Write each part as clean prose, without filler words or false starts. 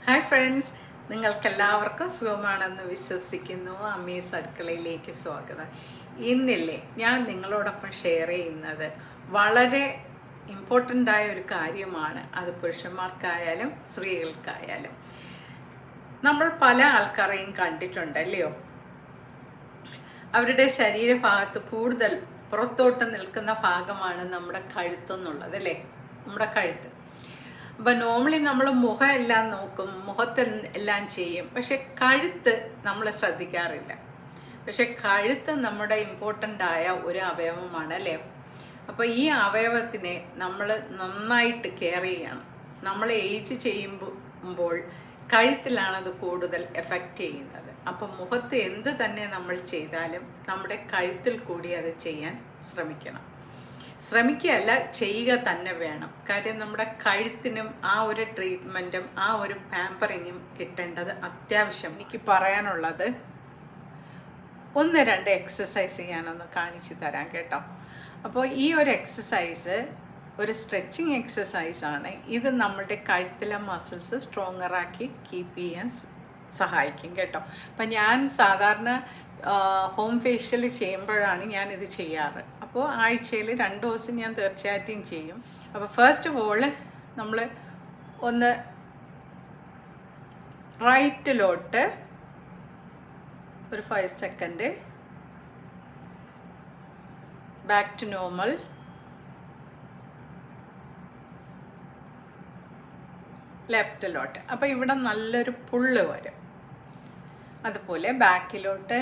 Hi friends, നിങ്ങൾക്കെല്ലാവർക്കും സുഖമാണെന്ന് വിശ്വസിക്കുന്നു. അമ്മീസ് അടുക്കളയിലേക്ക് സ്വാഗതം. ഇന്നില്ലേ ഞാൻ നിങ്ങളോടൊപ്പം ഷെയർ ചെയ്യുന്നത് വളരെ ഇമ്പോർട്ടൻ്റ് ആയ ഒരു കാര്യമാണ്. അത് പുരുഷന്മാർക്കായാലും സ്ത്രീകൾക്കായാലും. നമ്മൾ പല ആൾക്കാരെയും കണ്ടിട്ടുണ്ടല്ലയോ, അവരുടെ ശരീരഭാഗത്ത് കൂടുതൽ പുറത്തോട്ട് നിൽക്കുന്ന ഭാഗമാണ് നമ്മുടെ കഴുത്തെന്നുള്ളത് അല്ലേ, നമ്മുടെ കഴുത്ത്. അപ്പം നോർമലി നമ്മൾ മുഖം എല്ലാം നോക്കും, മുഖത്ത് എല്ലാം ചെയ്യും, പക്ഷെ കഴുത്ത് നമ്മൾ ശ്രദ്ധിക്കാറില്ല. പക്ഷെ കഴുത്ത് നമ്മുടെ ഇമ്പോർട്ടൻ്റ് ആയ ഒരു അവയവമാണ് അല്ലേ. അപ്പോൾ ഈ അവയവത്തിനെ നമ്മൾ നന്നായിട്ട് കെയർ ചെയ്യണം. നമ്മൾ ഏജ് ചെയ്യുമ്പോൾ കഴുത്തിലാണത് കൂടുതൽ എഫക്റ്റ് ചെയ്യുന്നത്. അപ്പം മുഖത്ത് എന്ത് തന്നെ നമ്മൾ ചെയ്താലും നമ്മുടെ കഴുത്തിൽ കൂടി അത് ചെയ്യാൻ ശ്രമിക്കുകയല്ല, ചെയ്യുക തന്നെ വേണം. കാര്യം നമ്മുടെ കഴുത്തിനും ആ ഒരു ട്രീറ്റ്മെൻറ്റും ആ ഒരു പാമ്പറിങ്ങും കിട്ടേണ്ടത് അത്യാവശ്യം. എനിക്ക് പറയാനുള്ളത് 1-2 എക്സസൈസ് ഞാനൊന്ന് കാണിച്ചു തരാം കേട്ടോ. അപ്പോൾ ഈ ഒരു എക്സസൈസ് ഒരു സ്ട്രെച്ചിങ് എക്സസൈസാണ്. ഇത് നമ്മുടെ കഴുത്തിലെ മസിൽസ് സ്ട്രോങ്ങറാക്കി കീപ്പ് ചെയ്യാൻ സഹായിക്കും കേട്ടോ. അപ്പം ഞാൻ സാധാരണ ഹോം ഫേഷ്യൽ ചെയ്യുമ്പോഴാണ് ഞാനിത് ചെയ്യാറ്. അപ്പോൾ ആഴ്ചയിൽ 2 ദിവസം ഞാൻ തീർച്ചയായിട്ടും ചെയ്യും. അപ്പോൾ ഫസ്റ്റ് ഓഫ് ഓൾ നമ്മൾ ഒന്ന് റൈറ്റിലോട്ട് ഒരു 5 സെക്കൻഡ്, ബാക്ക് ടു നോർമൽ, ലെഫ്റ്റിലോട്ട്. അപ്പോൾ ഇവിടെ നല്ലൊരു പുള്ള് വരും. അതുപോലെ ബാക്കിലോട്ട്,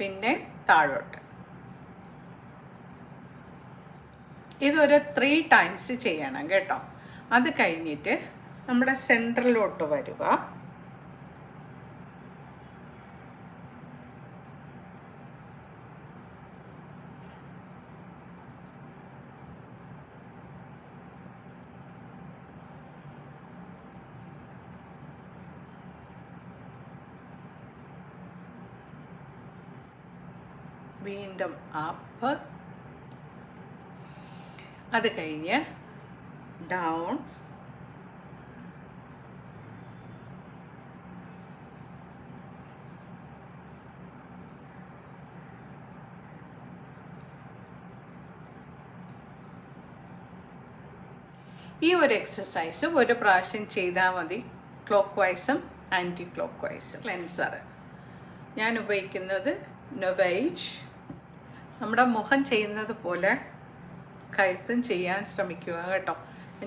പിന്നെ താഴോട്ട്. ഇതൊരു 3 ടൈംസ് ചെയ്യണം കേട്ടോ. അത് കഴിഞ്ഞിട്ട് നമ്മുടെ സെൻറ്ററിലോട്ട് വരിക. വീണ്ടും അപ്പ്, അത് കഴിഞ്ഞ് ഡൗൺ, ഈ ഒരു എക്സസൈസ് ഒരു പ്രാവശ്യം ചെയ്താൽ മതി. ക്ലോക്ക് വൈസും ആൻറ്റി ക്ലോക്ക് വൈസും. ക്ലെൻസർ ഞാൻ ഉപയോഗിക്കുന്നത് നൊവൈജ്. നമ്മുടെ മുഖം ചെയ്യുന്നത് പോലെ കഴുത്തും ചെയ്യാൻ ശ്രമിക്കുക കേട്ടോ.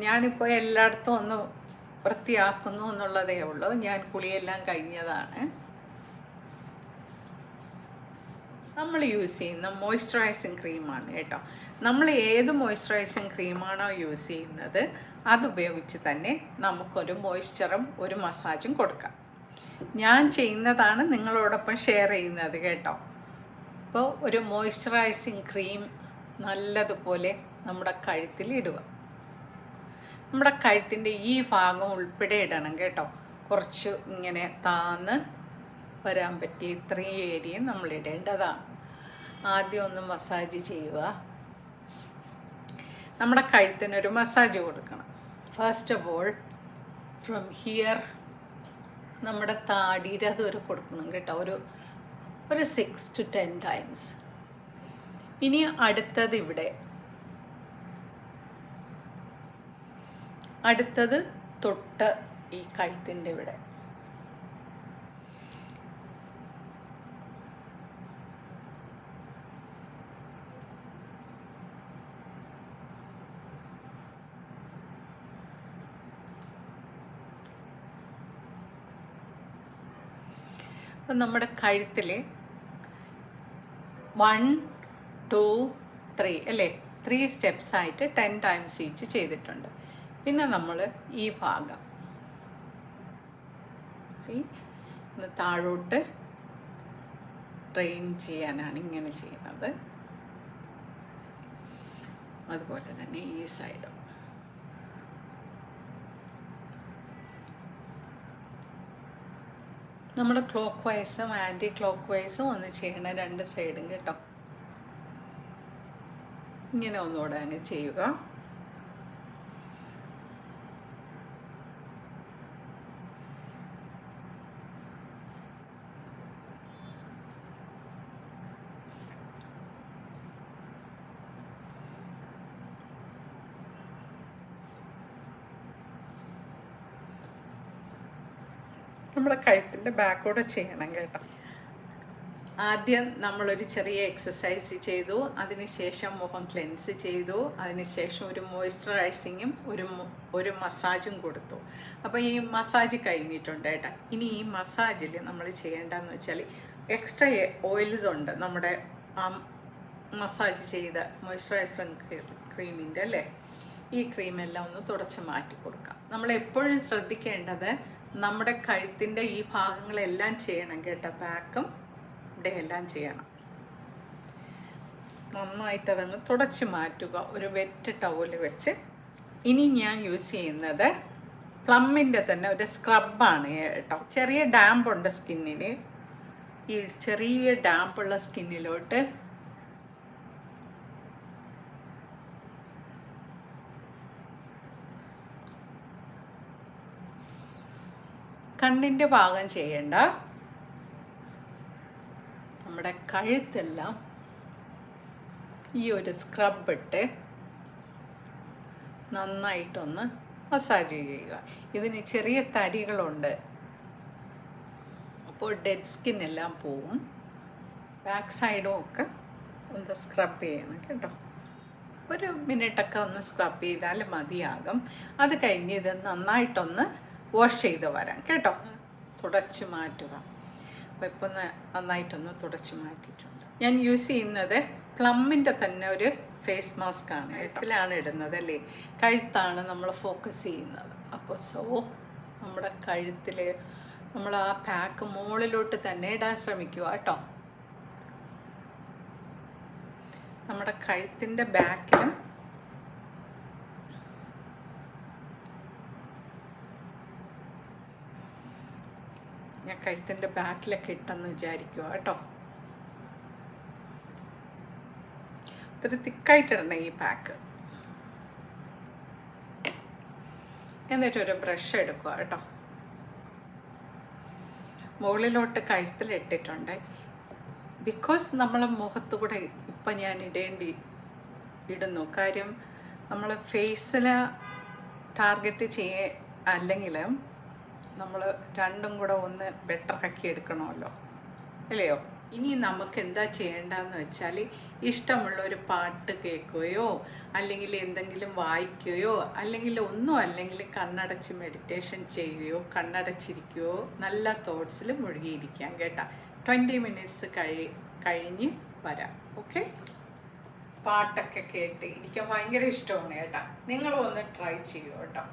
ഞാനിപ്പോൾ എല്ലായിടത്തും ഒന്ന് വൃത്തിയാക്കുന്നു എന്നുള്ളതേ ഉള്ളൂ. ഞാൻ കുളിയെല്ലാം കഴിഞ്ഞതാണ്. നമ്മൾ യൂസ് ചെയ്യുന്ന മോയ്സ്ചറൈസിങ് ക്രീമാണ് കേട്ടോ. നമ്മൾ ഏത് മോയ്സ്ചറൈസിങ് ക്രീമാണോ യൂസ് ചെയ്യുന്നത് അതുപയോഗിച്ച് തന്നെ നമുക്കൊരു മോയ്സ്ചറും ഒരു മസാജും കൊടുക്കാം. ഞാൻ ചെയ്യുന്നതാണ് നിങ്ങളോടൊപ്പം ഷെയർ ചെയ്യുന്നത് കേട്ടോ. അപ്പോൾ ഒരു മോയ്സ്ചറൈസിങ് ക്രീം നല്ലതുപോലെ നമ്മുടെ കഴുത്തിൽ ഇടുക. നമ്മുടെ കഴുത്തിൻ്റെ ഈ ഭാഗം ഉൾപ്പെടെ ഇടണം കേട്ടോ. കുറച്ച് ഇങ്ങനെ താന്ന് വരാൻ പറ്റിയ ഇത്രയും ഏരിയയും നമ്മൾ ഇടേണ്ടതാണ്. ആദ്യം ഒന്ന് മസാജ് ചെയ്യുക. നമ്മുടെ കഴുത്തിനൊരു മസാജ് കൊടുക്കണം. First of all from here നമ്മുടെ താടിയുടെ അതുവരെ കൊടുക്കണം കേട്ടോ. ഒരു 6 to 10 ടൈംസ്. ഇനി അടുത്തത് ഇവിടെ, അടുത്തത് തൊട്ട് ഈ കഴുത്തിൻ്റെ ഇവിടെ. അപ്പം നമ്മുടെ കഴുത്തിൽ 1, 2, 3 അല്ലേ, 3 സ്റ്റെപ്സായിട്ട് 10 ടൈംസ് ഈച്ച് ചെയ്തിട്ടുണ്ട്. പിന്നെ നമ്മൾ ഈ ഭാഗം താഴോട്ട് ട്രെയിൻ ചെയ്യാനാണ് ഇങ്ങനെ ചെയ്യുന്നത്. അതുപോലെ തന്നെ ഈ സൈഡും. നമ്മൾ ക്ലോക്ക് വൈസും ആൻറ്റി ക്ലോക്ക് വൈസും ഒന്ന് ചെയ്യണം, രണ്ട് സൈഡും കേട്ടോ. ഇങ്ങനെ ഒന്നുകൂടെ തന്നെ ചെയ്യുക. നമ്മുടെ കഴുത്തിൻ്റെ ബാക്കോടെ ചെയ്യണം കേട്ടോ. ആദ്യം നമ്മളൊരു ചെറിയ എക്സസൈസ് ചെയ്തു, അതിനുശേഷം മുഖം ക്ലെൻസ് ചെയ്തു, അതിനുശേഷം ഒരു മോയ്സ്ചറൈസിങ്ങും ഒരു മസാജും കൊടുത്തു. അപ്പോൾ ഈ മസാജ് കഴിഞ്ഞിട്ടുണ്ട് കേട്ടോ. ഇനി ഈ മസാജിൽ നമ്മൾ ചെയ്യേണ്ടതെന്ന് വെച്ചാൽ എക്സ്ട്രാ ഓയിൽസ് ഉണ്ട് നമ്മുടെ മസാജ് ചെയ്ത മോയ്സ്ചറൈസിങ് ക്രീമിൻ്റെ അല്ലേ, ഈ ക്രീമെല്ലാം ഒന്ന് തുടച്ച് മാറ്റി കൊടുക്കാം. നമ്മൾ എപ്പോഴും ശ്രദ്ധിക്കേണ്ടത് നമ്മുടെ കഴുത്തിൻ്റെ ഈ ഭാഗങ്ങളെല്ലാം ചെയ്യണം കേട്ടോ. ബാക്കും ഇവിടെ എല്ലാം ചെയ്യണം. നന്നായിട്ട് അതങ്ങ് തുടച്ച് മാറ്റുക ഒരു വെറ്റ് ടവൽ വെച്ച്. ഇനി ഞാൻ യൂസ് ചെയ്യുന്നത് പ്ലമ്മിൻ്റെ തന്നെ ഒരു സ്ക്രബാണ് കേട്ടോ. ചെറിയ ഡാമ്പുണ്ട് സ്കിന്നിന്. ഈ ചെറിയ ഡാമ്പുള്ള സ്കിന്നിലോട്ട് കണ്ണിൻ്റെ ഭാഗം ചെയ്യേണ്ട, നമ്മുടെ കഴുത്തെല്ലാം ഈ ഒരു സ്ക്രബ് ഇട്ട് നന്നായിട്ടൊന്ന് മസാജ് ചെയ്യുക. ഇതിന് ചെറിയ തരികളുണ്ട്, അപ്പോൾ ഡെഡ് സ്കിൻ എല്ലാം പോവും. ബാക്ക് സൈഡും ഒക്കെ ഒന്ന് സ്ക്രബ് ചെയ്യണം കേട്ടോ. ഒരു മിനിറ്റൊക്കെ ഒന്ന് സ്ക്രബ് ചെയ്താൽ മതിയാകും. അത് കഴിഞ്ഞ് ഇത് നന്നായിട്ടൊന്ന് വാഷ് ചെയ്ത് വരാം കേട്ടോ. തുടച്ച് മാറ്റുക. അപ്പോൾ ഇപ്പം നന്നായിട്ടൊന്ന് തുടച്ച് മാറ്റിയിട്ടുണ്ട്. ഞാൻ യൂസ് ചെയ്യുന്നത് പ്ലമ്മിൻ്റെ തന്നെ ഒരു ഫേസ് മാസ്ക് ആണ്. കഴുത്തിലാണ് ഇടുന്നത് അല്ലേ, കഴുത്താണ് നമ്മൾ ഫോക്കസ് ചെയ്യുന്നത്. അപ്പോൾ നമ്മുടെ കഴുത്തിൽ നമ്മൾ ആ പാക്ക് മുകളിലോട്ട് തന്നെ ഇടാൻ ശ്രമിക്കുക കേട്ടോ. നമ്മുടെ കഴുത്തിൻ്റെ ബാക്കിലും ഞാൻ കഴുത്തിൻ്റെ ബാക്കിലൊക്കെ ഇട്ടെന്ന് വിചാരിക്കുക കേട്ടോ. ഒത്തിരി തിക്കായിട്ടിടണം ഈ പാക്ക്. എന്നിട്ടൊരു ബ്രഷ് എടുക്കുക കേട്ടോ. മുകളിലോട്ട് കഴുത്തിലിട്ടിട്ടുണ്ട്. ബിക്കോസ് നമ്മളെ മുഖത്ത് കൂടെ ഇപ്പം ഞാൻ ഇടുന്നു. കാര്യം നമ്മൾ ഫേസിൽ ടാർഗറ്റ് അല്ലെങ്കിലും നമ്മൾ രണ്ടും കൂടെ ഒന്ന് ബെറ്റർ ആക്കി എടുക്കണമല്ലോ അല്ലയോ. ഇനി നമുക്ക് എന്താ ചെയ്യേണ്ടതെന്ന് വെച്ചാൽ ഇഷ്ടമുള്ള ഒരു പാട്ട് കേൾക്കുകയോ അല്ലെങ്കിൽ എന്തെങ്കിലും വായിക്കുകയോ അല്ലെങ്കിൽ കണ്ണടച്ച് മെഡിറ്റേഷൻ ചെയ്യുകയോ കണ്ണടച്ചിരിക്കുകയോ നല്ല തോട്ട്സിൽ മുഴുകിയിരിക്കാം കേട്ടോ. 20 മിനിറ്റ്സ് കഴിഞ്ഞ് വരാം. ഓക്കെ, പാട്ടൊക്കെ കേട്ട് ഇരിക്കാൻ ഭയങ്കര ഇഷ്ടമാണ് കേട്ടോ. നിങ്ങളും ഒന്ന് ട്രൈ ചെയ്യൂ കേട്ടോ.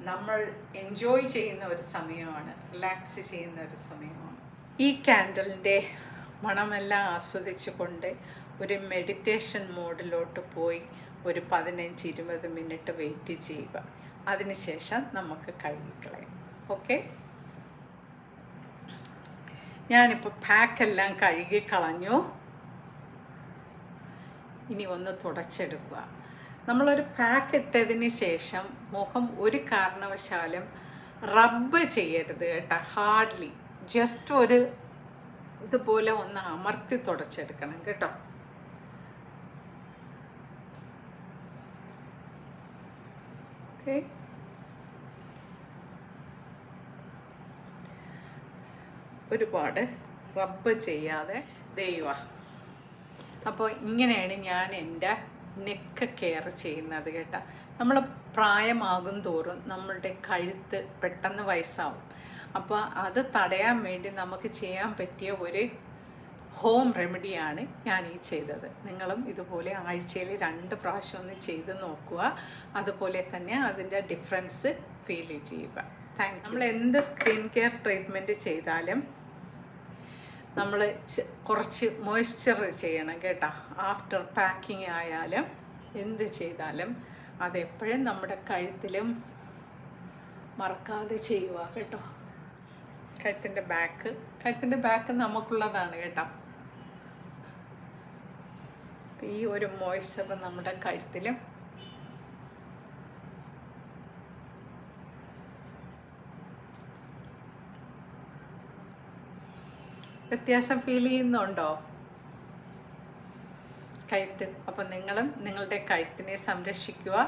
നമ്മൾ എൻജോയ് ചെയ്യുന്ന ഒരു സമയമാണ്, റിലാക്സ് ചെയ്യുന്ന ഒരു സമയമാണ്. ഈ കാൻഡലിൻ്റെ മണമെല്ലാം ആസ്വദിച്ചുകൊണ്ട് ഒരു മെഡിറ്റേഷൻ മോഡിലോട്ട് പോയി ഒരു 15-20 മിനിറ്റ് വെയിറ്റ് ചെയ്യുക. അതിനുശേഷം നമുക്ക് കഴുകിക്കളയാം. ഓക്കെ, ഞാനിപ്പോൾ പാക്കെല്ലാം കഴുകിക്കളഞ്ഞു. ഇനി ഒന്ന് തുടച്ചെടുക്കുക. നമ്മളൊരു പാക്ക് ഇട്ടതിന് ശേഷം മുഖം ഒരു കാരണവശാലും റബ്ബ് ചെയ്യരുത് കേട്ടോ. ഹാർഡ്ലി ജസ്റ്റ് ഒരു ഇതുപോലെ ഒന്ന് അമർത്തി തുടച്ചെടുക്കണം കേട്ടോ. ഓക്കെ, ഒരുപാട് റബ്ബ് ചെയ്യാതെ ദൈവം. അപ്പോൾ ഇങ്ങനെയാണ് ഞാൻ എൻ്റെ നെക്ക് കെയർ ചെയ്യുന്നത് കേട്ടോ. നമ്മൾ പ്രായമാകും തോറും നമ്മളുടെ കഴുത്ത് പെട്ടെന്ന് വയസ്സാവും. അപ്പോൾ അത് തടയാൻ വേണ്ടി നമുക്ക് ചെയ്യാൻ പറ്റിയ ഒരു ഹോം റെമഡിയാണ് ഞാൻ ഈ ചെയ്തത്. നിങ്ങളും ഇതുപോലെ ആഴ്ചയിൽ 2 പ്രാവശ്യം ഒന്ന് ചെയ്ത് നോക്കുക. അതുപോലെ തന്നെ അതിൻ്റെ ഡിഫറൻസ് ഫീൽ ചെയ്യുക. നമ്മൾ എന്ത് സ്കിൻ കെയർ ട്രീറ്റ്മെൻറ്റ് ചെയ്താലും നമ്മൾ കുറച്ച് മോയ്സ്ചർ ചെയ്യണം കേട്ടോ. ആഫ്റ്റർ പാക്കിങ് ആയാലും എന്ത് ചെയ്താലും അതെപ്പോഴും നമ്മുടെ കഴുത്തിലും മറക്കാതെ ചെയ്യുക കേട്ടോ. കഴുത്തിൻ്റെ ബാക്ക് നമുക്കുള്ളതാണ് കേട്ടോ. ഈ ഒരു മോയ്സ്ചർ നമ്മുടെ കഴുത്തിലും വ്യത്യാസം ഫീൽ ചെയ്യുന്നുണ്ടോ കഴുത്ത്? അപ്പം നിങ്ങളും നിങ്ങളുടെ കഴുത്തിനെ സംരക്ഷിക്കുക.